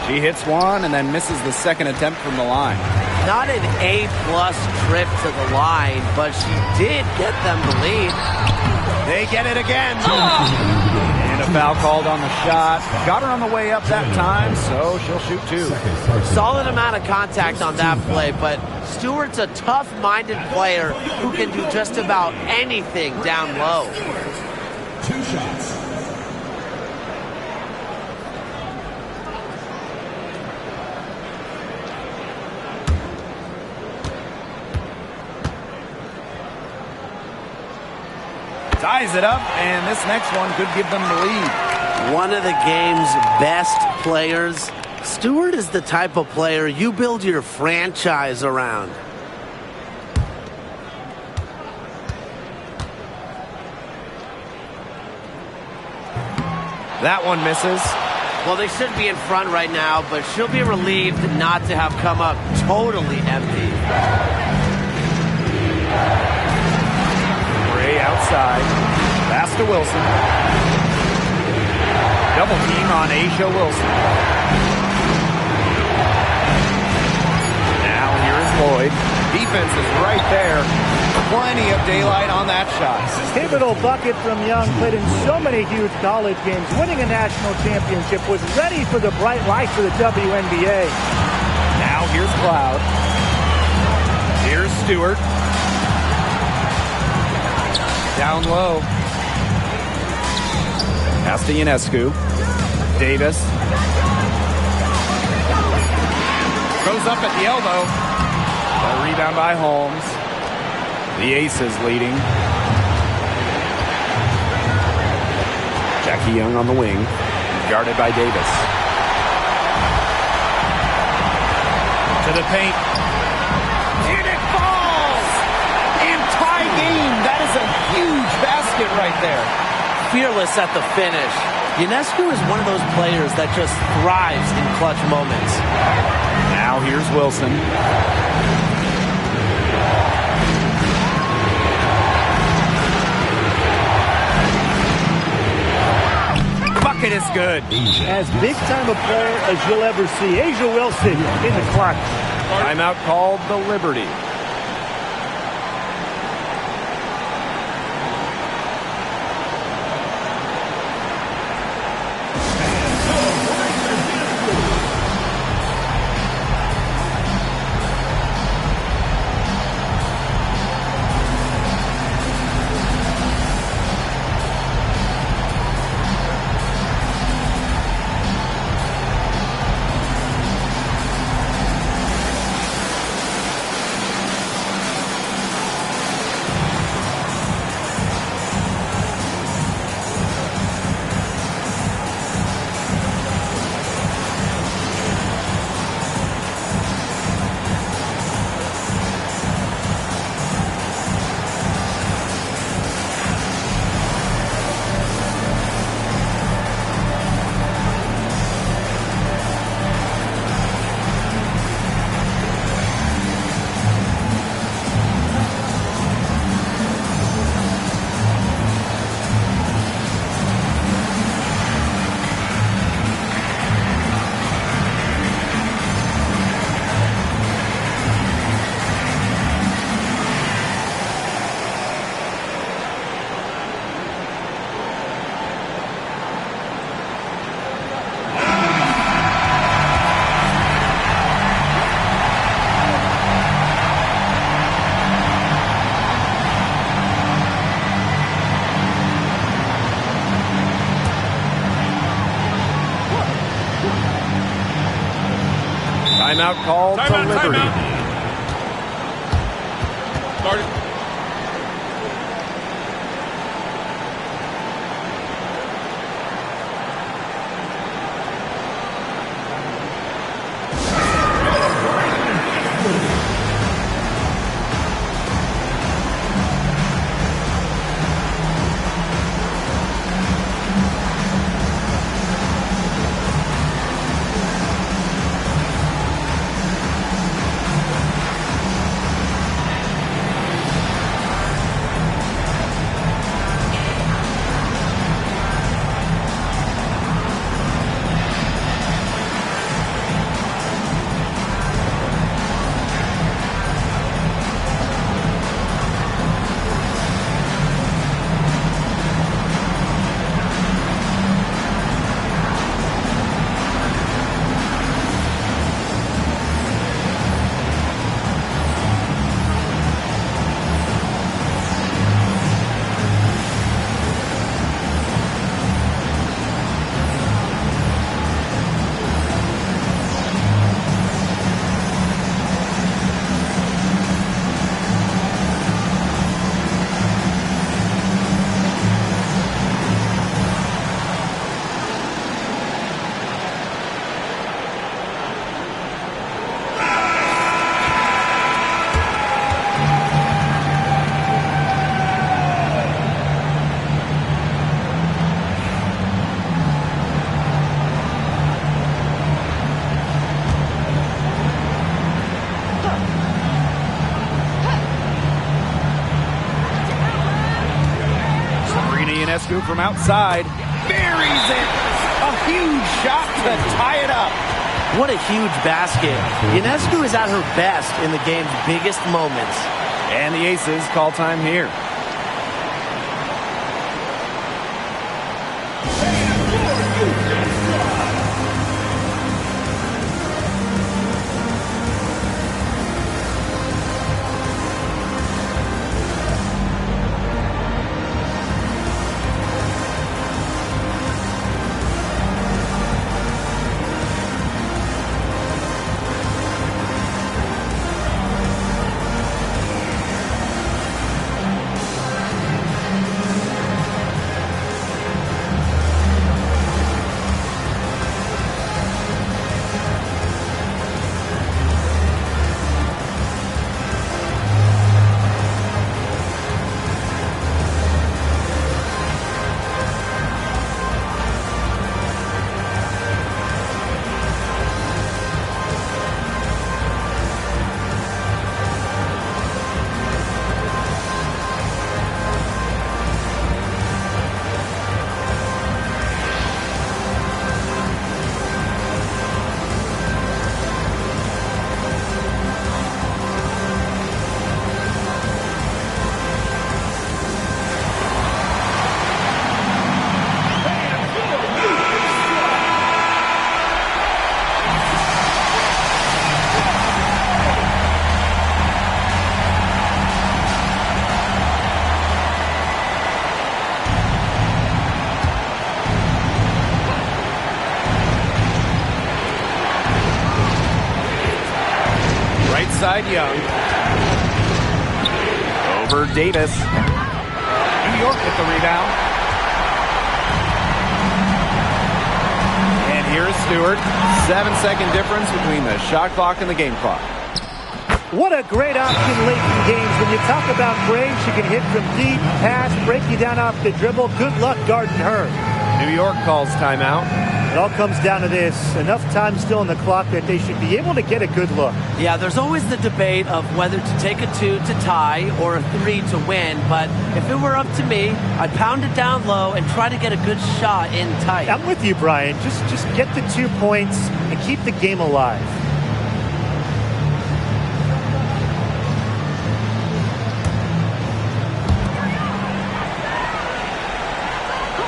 She hits one and then misses the second attempt from the line. Not an A-plus trip to the line, but she did get them the lead. They get it again. And a foul called on the shot. Got her on the way up that time, so she'll shoot 2. Solid amount of contact on that play, but Stewart's a tough-minded player who can do just about anything down low. 2 shots. Ties it up, and this next one could give them the lead. One of the game's best players. Stewart is the type of player you build your franchise around. That one misses. Well, they should be in front right now, but she'll be relieved not to have come up totally empty. Gray outside. Pass to Wilson. Double team on Asia Wilson. Now here is Lloyd. Defense is right there. Plenty of daylight on that shot. Pivotal bucket from Young, played in so many huge college games, winning a national championship, was ready for the bright lights of the WNBA. Now here's Cloud. Here's Stewart. Down low. Pass to Ionescu. Davis. Goes up at the elbow. A rebound by Holmes. The Aces leading. Jackie Young on the wing. Guarded by Davis. To the paint. And it falls! And tie game. That is a huge basket right there. Fearless at the finish. Ionescu is one of those players that just thrives in clutch moments. Now here's Wilson. Bucket is good. As big time a player as you'll ever see. Asia Wilson in the clutch. Timeout called the Liberty. Timeout called to Liberty. Started. Ionescu from outside. Buries it. A huge shot to tie it up. What a huge basket. Ionescu is at her best in the game's biggest moments. And the Aces call time here. Side Young. Over Davis. New York with the rebound. And here is Stewart. 7-second difference between the shot clock and the game clock. What a great option late in games. When you talk about Gray, she can hit from deep, pass, break you down off the dribble. Good luck guarding her. New York calls timeout. It all comes down to this. Enough time still on the clock that they should be able to get a good look. Yeah, there's always the debate of whether to take a 2 to tie or a 3 to win. But if it were up to me, I'd pound it down low and try to get a good shot in tight. I'm with you, Brian. Just get the 2 points and keep the game alive.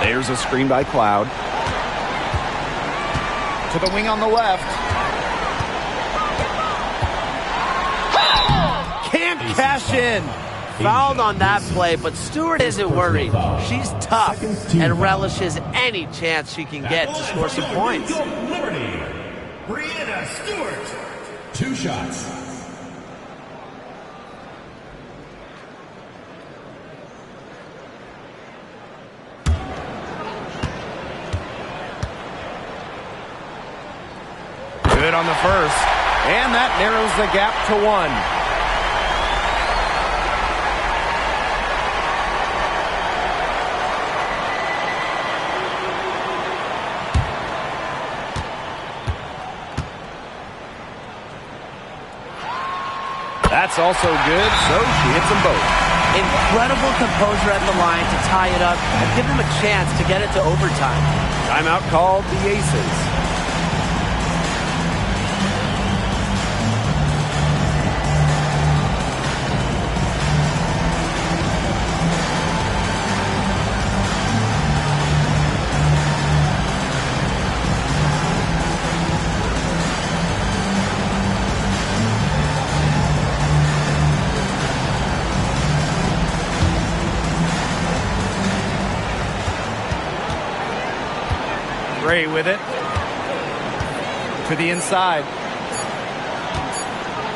There's a screen by Cloud. To the wing on the left. Can't cash in. Fouled on that play, but Stewart isn't worried. She's tough and relishes any chance she can get to score some points. Liberty, Brianna Stewart. 2 shots. Good on the first, and that narrows the gap to 1. That's also good, so she hits them both. Incredible composure at the line to tie it up and give them a chance to get it to overtime. Timeout called the Aces. Gray with it. To the inside.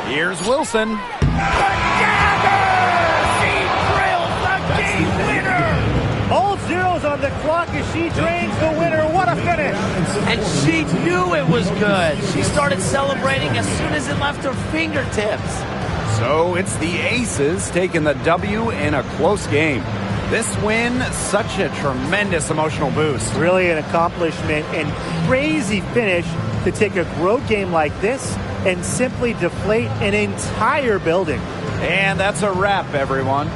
Here's Wilson. She drills the game winner! All zeros on the clock as she drains the winner. What a finish! And she knew it was good. She started celebrating as soon as it left her fingertips. So it's the Aces taking the W in a close game. This win, such a tremendous emotional boost. Really an accomplishment and crazy finish to take a road game like this and simply deflate an entire building. And that's a wrap, everyone.